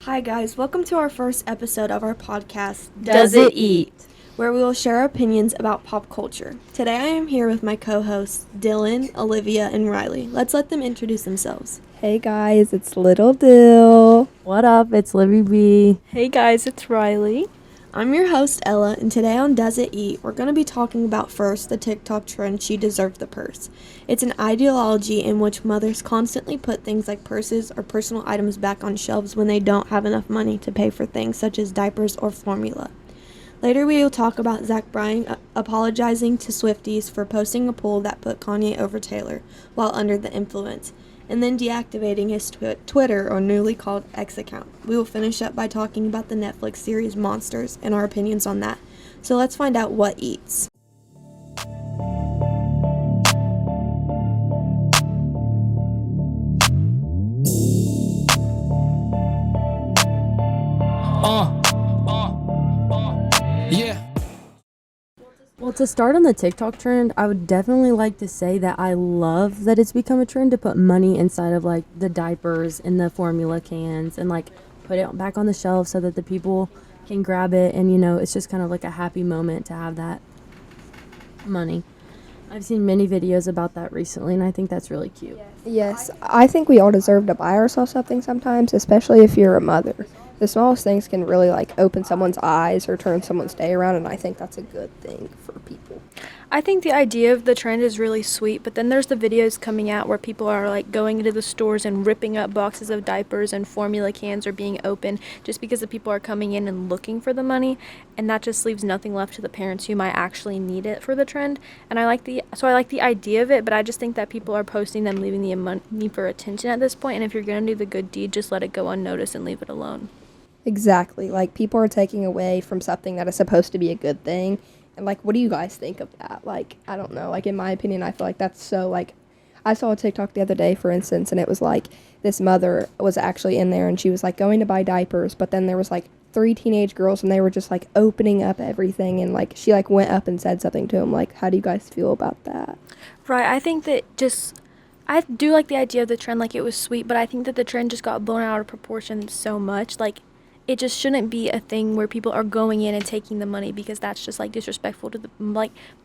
Hi guys, welcome to our first episode of our podcast, Does It Eat? Where we will share our opinions about pop culture. Today I am here with my co-hosts, Dylan, Olivia, and Rylie. Let's let them introduce themselves. Hey guys, it's Little Dill. What up? It's Livy B. Hey guys, it's Rylie. I'm your host, Ella, and today on Does It Eat, we're going to be talking about first the TikTok trend, She Deserved the Purse. It's an ideology in which mothers constantly put things like purses or personal items back on shelves when they don't have enough money to pay for things such as diapers or formula. Later we will talk about Zach Bryan apologizing to Swifties for posting a poll that put Kanye over Taylor while under the influence, and then deactivating his Twitter or newly called X account. We will finish up by talking about the Netflix series Monsters and our opinions on that. So let's find out what eats. Yeah. Well, to start on the TikTok trend, I would definitely like to say that I love that it's become a trend to put money inside of like the diapers and the formula cans and like put it back on the shelf so that the people can grab it, and it's just kind of like a happy moment to have that money. I've seen many videos about that recently, and I think that's really cute. Yes, I think we all deserve to buy ourselves something sometimes, especially if you're a mother. The smallest things can really open someone's eyes or turn someone's day around, and I think that's a good thing for people. I think the idea of the trend is really sweet, but then there's the videos coming out where people are going into the stores and ripping up boxes of diapers and formula cans are being opened just because the people are coming in and looking for the money, and that just leaves nothing left to the parents who might actually need it for the trend. And I like the idea of it, but I just think that people are posting them leaving the money for attention at this point, and if you're going to do the good deed, just let it go unnoticed and leave it alone. Exactly. People are taking away from something that is supposed to be a good thing. And, what do you guys think of that? I don't know. In my opinion, I feel like that's so, I saw a TikTok the other day, for instance, and it was, this mother was actually in there, and she was, going to buy diapers, but then there was, 3 teenage girls, and they were just, opening up everything, and, she, went up and said something to them. How do you guys feel about that? Right, I think that I do like the idea of the trend, it was sweet, but I think that the trend just got blown out of proportion so much, it just shouldn't be a thing where people are going in and taking the money, because that's just disrespectful to the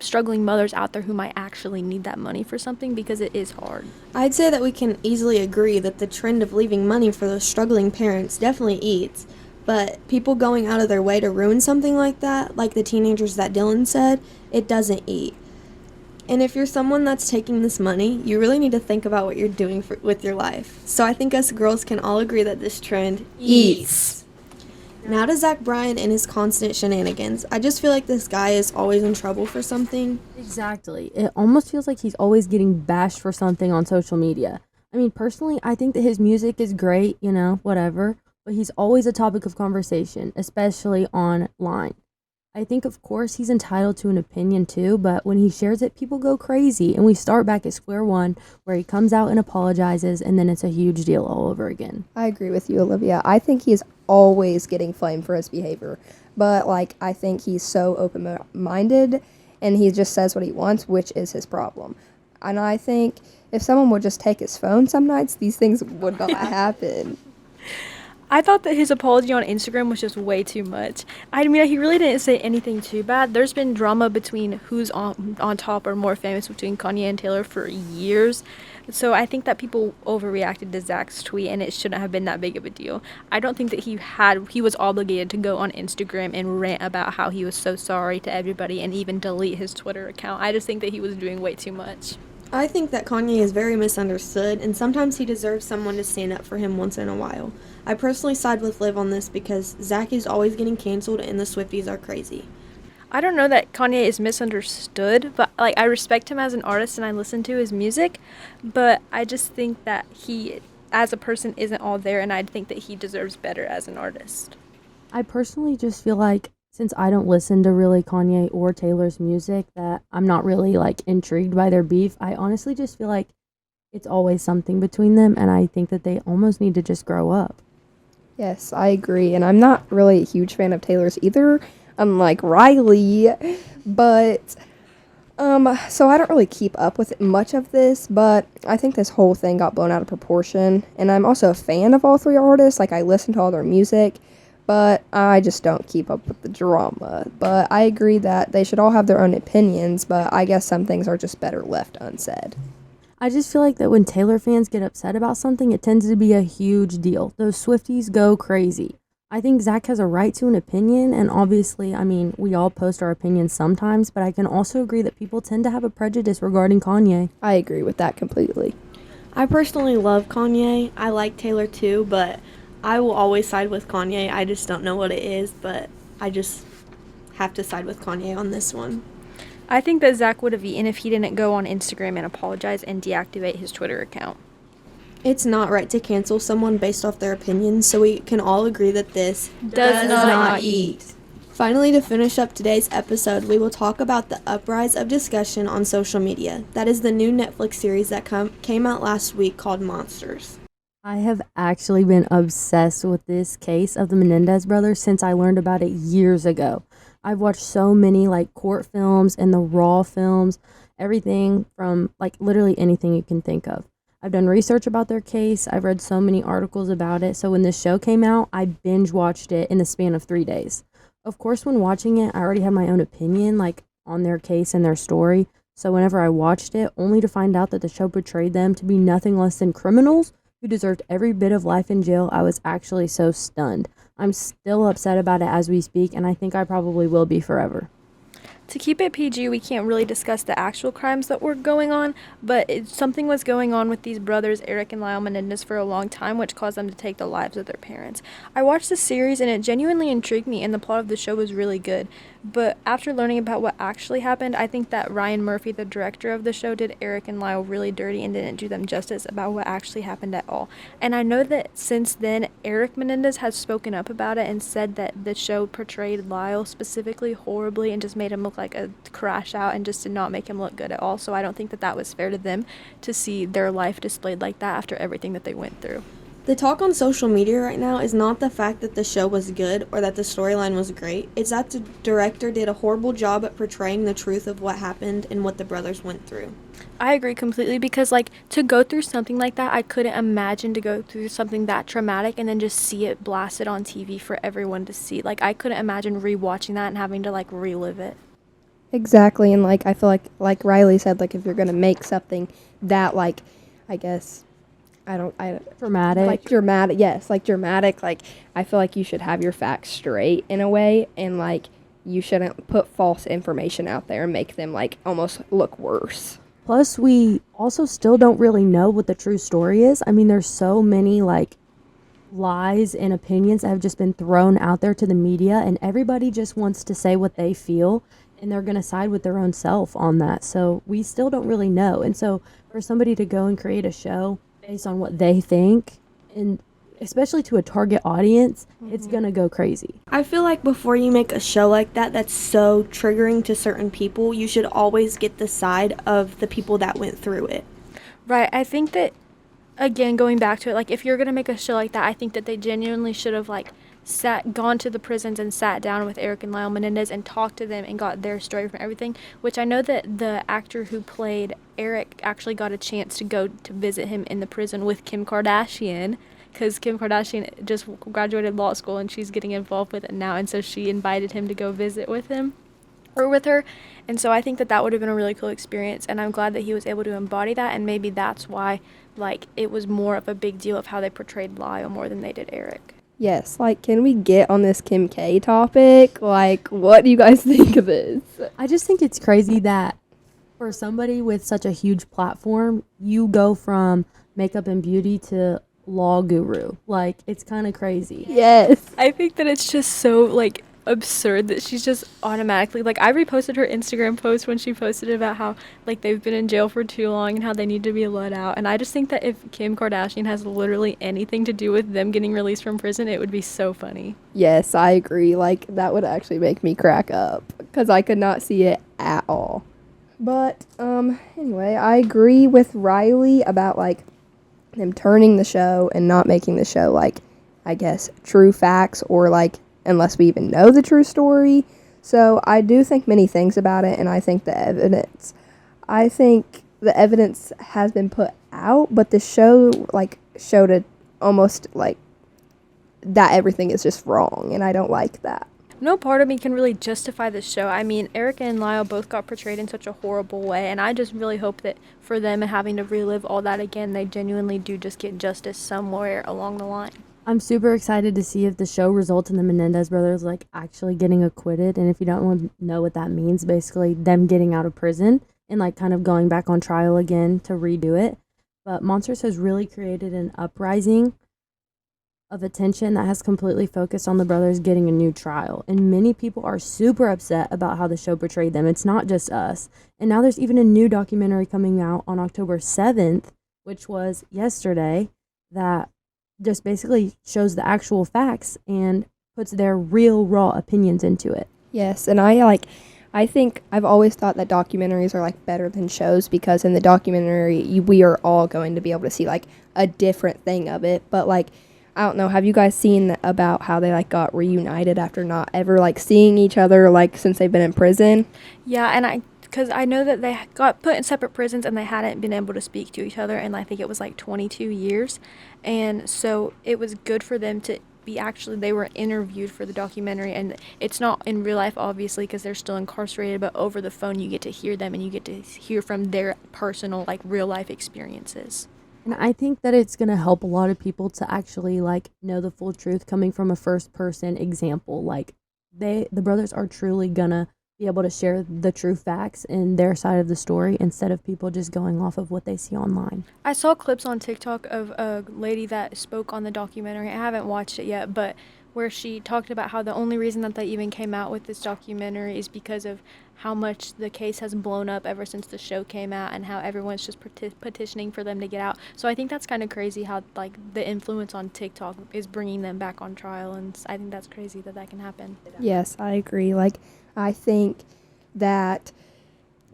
struggling mothers out there who might actually need that money for something, because it is hard. I'd say that we can easily agree that the trend of leaving money for those struggling parents definitely eats, but people going out of their way to ruin something like that, like the teenagers that Dylan said, it doesn't eat. And if you're someone that's taking this money, you really need to think about what you're doing with your life. So I think us girls can all agree that this trend eats. Now to Zach Bryan and his constant shenanigans. I just feel like this guy is always in trouble for something. Exactly. It almost feels like he's always getting bashed for something on social media. I mean, personally, I think that his music is great, whatever, but he's always a topic of conversation, especially online. I think, of course, he's entitled to an opinion too, but when he shares it, people go crazy, and we start back at square one, where he comes out and apologizes, and then it's a huge deal all over again. I agree with you, Olivia. I think he's always getting flamed for his behavior, but I think he's so open-minded, and he just says what he wants, which is his problem. And I think if someone would just take his phone some nights, these things would not happen. I thought that his apology on Instagram was just way too much. I mean, he really didn't say anything too bad. There's been drama between who's on top or more famous between Kanye and Taylor for years. So I think that people overreacted to Zach's tweet, and it shouldn't have been that big of a deal. I don't think that he was obligated to go on Instagram and rant about how he was so sorry to everybody and even delete his Twitter account. I just think that he was doing way too much. I think that Kanye is very misunderstood, and sometimes he deserves someone to stand up for him once in a while. I personally side with Liv on this because Zach is always getting canceled and the Swifties are crazy. I don't know that Kanye is misunderstood, but I respect him as an artist and I listen to his music, but I just think that he, as a person, isn't all there, and I think that he deserves better as an artist. I personally just feel like, since I don't listen to really Kanye or Taylor's music, that I'm not really intrigued by their beef. I honestly just feel like it's always something between them, and I think that they almost need to just grow up. Yes, I agree, and I'm not really a huge fan of Taylor's either, unlike Rylie, but So I don't really keep up with much of this, but I think this whole thing got blown out of proportion. And I'm also a fan of all three artists. Like, I listen to all their music, but I just don't keep up with the drama. But I agree that they should all have their own opinions, but I guess some things are just better left unsaid. I just feel like that when Taylor fans get upset about something, it tends to be a huge deal. Those Swifties go crazy. I think Zach has a right to an opinion, and obviously, I mean, we all post our opinions sometimes, but I can also agree that people tend to have a prejudice regarding Kanye. I agree with that completely. I personally love Kanye. I like Taylor too, but I will always side with Kanye. I just don't know what it is, but I just have to side with Kanye on this one. I think that Zach would have eaten if he didn't go on Instagram and apologize and deactivate his Twitter account. It's not right to cancel someone based off their opinions, so we can all agree that this Does not eat. Finally, to finish up today's episode, we will talk about the uprise of discussion on social media. That is the new Netflix series that came out last week called Monsters. I have actually been obsessed with this case of the Menendez brothers since I learned about it years ago. I've watched so many like court films and the raw films, everything from like literally anything you can think of. I've done research about their case. I've read so many articles about it. So when this show came out, I binge watched it in the span of 3 days. Of course, when watching it, I already had my own opinion like on their case and their story. So whenever I watched it, only to find out that the show portrayed them to be nothing less than criminals who deserved every bit of life in jail, I was actually so stunned. I'm still upset about it as we speak, and I think I probably will be forever. To keep it PG, we can't really discuss the actual crimes that were going on, but something was going on with these brothers, Eric and Lyle Menendez, for a long time, which caused them to take the lives of their parents. I watched the series, and it genuinely intrigued me, and the plot of the show was really good. But after learning about what actually happened, I think that Ryan Murphy, the director of the show, did Eric and Lyle really dirty and didn't do them justice about what actually happened at all. And I know that since then, Eric Menendez has spoken up about it and said that the show portrayed Lyle specifically horribly and just made him look like a crash out and just did not make him look good at all. So I don't think that that was fair to them to see their life displayed like that after everything that they went through. The talk on social media right now is not the fact that the show was good or that the storyline was great. It's that the director did a horrible job at portraying the truth of what happened and what the brothers went through. I agree completely because, like, to go through something like that, I couldn't imagine to go through something that traumatic and then just see it blasted on TV for everyone to see. Like, I couldn't imagine rewatching that and having to, like, relive it. Exactly, and like I feel like Riley said, like if you're gonna make something that like, I guess, Dramatic. like dramatic, yes, like dramatic. Like I feel like you should have your facts straight in a way, and like you shouldn't put false information out there and make them like almost look worse. Plus, we also still don't really know what the true story is. I mean, there's so many like lies and opinions that have just been thrown out there to the media, and everybody just wants to say what they feel, and they're going to side with their own self on that. So we still don't really know. And so for somebody to go and create a show based on what they think, and especially to a target audience, it's going to go crazy. I feel like before you make a show like that that's so triggering to certain people, you should always get the side of the people that went through it. Right. I think that, again, going back to it, like, if you're going to make a show like that, I think that they genuinely should have, like, gone to the prisons and sat down with Eric and Lyle Menendez and talked to them and got their story from everything, which I know that the actor who played Eric actually got a chance to go to visit him in the prison with Kim Kardashian, because Kim Kardashian just graduated law school and she's getting involved with it now, and so she invited him to go visit with him or with her. And so I think that that would have been a really cool experience, and I'm glad that he was able to embody that, and maybe that's why, like, it was more of a big deal of how they portrayed Lyle more than they did Eric. Yes, like, can we get on this Kim K topic? Like, what do you guys think of this? I just think it's crazy that for somebody with such a huge platform, you go from makeup and beauty to law guru. Like, it's kind of crazy. Yes. I think that it's just so, like, absurd that she's just automatically, like, I reposted her Instagram post when she posted about how, like, they've been in jail for too long and how they need to be let out, and I just think that if Kim Kardashian has literally anything to do with them getting released from prison, it would be so funny. Yes, I agree. Like, that would actually make me crack up because I could not see it at all. But anyway, I agree with Riley about, like, them turning the show and not making the show, like, I guess, true facts, or, like, unless we even know the true story. So I do think many things about it, and I think the evidence has been put out, but the show like showed it almost like that everything is just wrong, and I don't like that. No part of me can really justify this show. I mean, Erica and Lyle both got portrayed in such a horrible way, and I just really hope that for them and having to relive all that again, they genuinely do just get justice somewhere along the line. I'm super excited to see if the show results in the Menendez brothers like actually getting acquitted. And if you don't know what that means, basically them getting out of prison and like kind of going back on trial again to redo it. But Monsters has really created an uprising of attention that has completely focused on the brothers getting a new trial. And many people are super upset about how the show portrayed them. It's not just us. And now there's even a new documentary coming out on October 7th, which was yesterday, that just basically shows the actual facts and puts their real raw opinions into it. Yes, and I think I've always thought that documentaries are like better than shows, because in the documentary we are all going to be able to see like a different thing of it. But like, I don't know, have you guys seen about how they like got reunited after not ever like seeing each other like since they've been in prison? Yeah, and because I know that they got put in separate prisons and they hadn't been able to speak to each other, and I think it was like 22 years. And so it was good for them to they were interviewed for the documentary, and it's not in real life obviously because they're still incarcerated, but over the phone you get to hear them and you get to hear from their personal like real life experiences. And I think that it's going to help a lot of people to actually like know the full truth coming from a first person example. Like the brothers are truly going to be able to share the true facts in their side of the story instead of people just going off of what they see online. I saw clips on TikTok of a lady that spoke on the documentary. I haven't watched it yet, but where she talked about how the only reason that they even came out with this documentary is because of how much the case has blown up ever since the show came out, and how everyone's just petitioning for them to get out. So I think that's kind of crazy how like the influence on TikTok is bringing them back on trial, and I think that's crazy that can happen. Yes, I agree. Like, I think that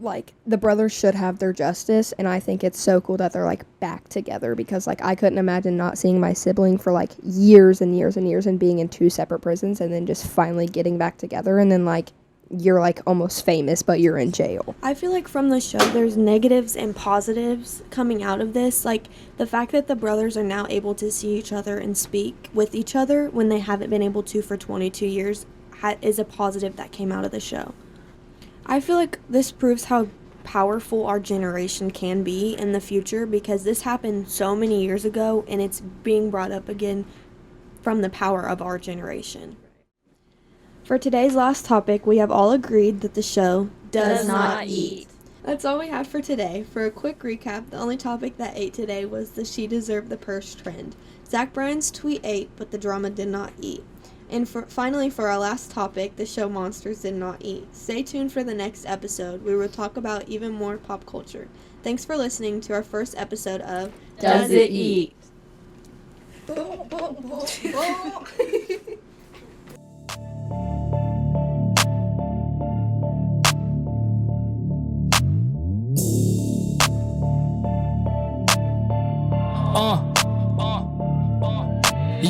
like the brothers should have their justice, and I think it's so cool that they're like back together, because like I couldn't imagine not seeing my sibling for like years and years and years and being in two separate prisons and then just finally getting back together, and then like you're like almost famous but you're in jail. I feel like from the show there's negatives and positives coming out of this. Like the fact that the brothers are now able to see each other and speak with each other when they haven't been able to for 22 years is a positive that came out of the show. I feel like this proves how powerful our generation can be in the future, because this happened so many years ago and it's being brought up again from the power of our generation. For today's last topic, we have all agreed that the show does not eat. That's all we have for today. For a quick recap, the only topic that ate today was the She Deserved the Purse trend. Zach Bryan's tweet ate, but the drama did not eat. And finally, for our last topic, the show Monsters did not eat. Stay tuned for the next episode. We will talk about even more pop culture. Thanks for listening to our first episode of Does It Eat?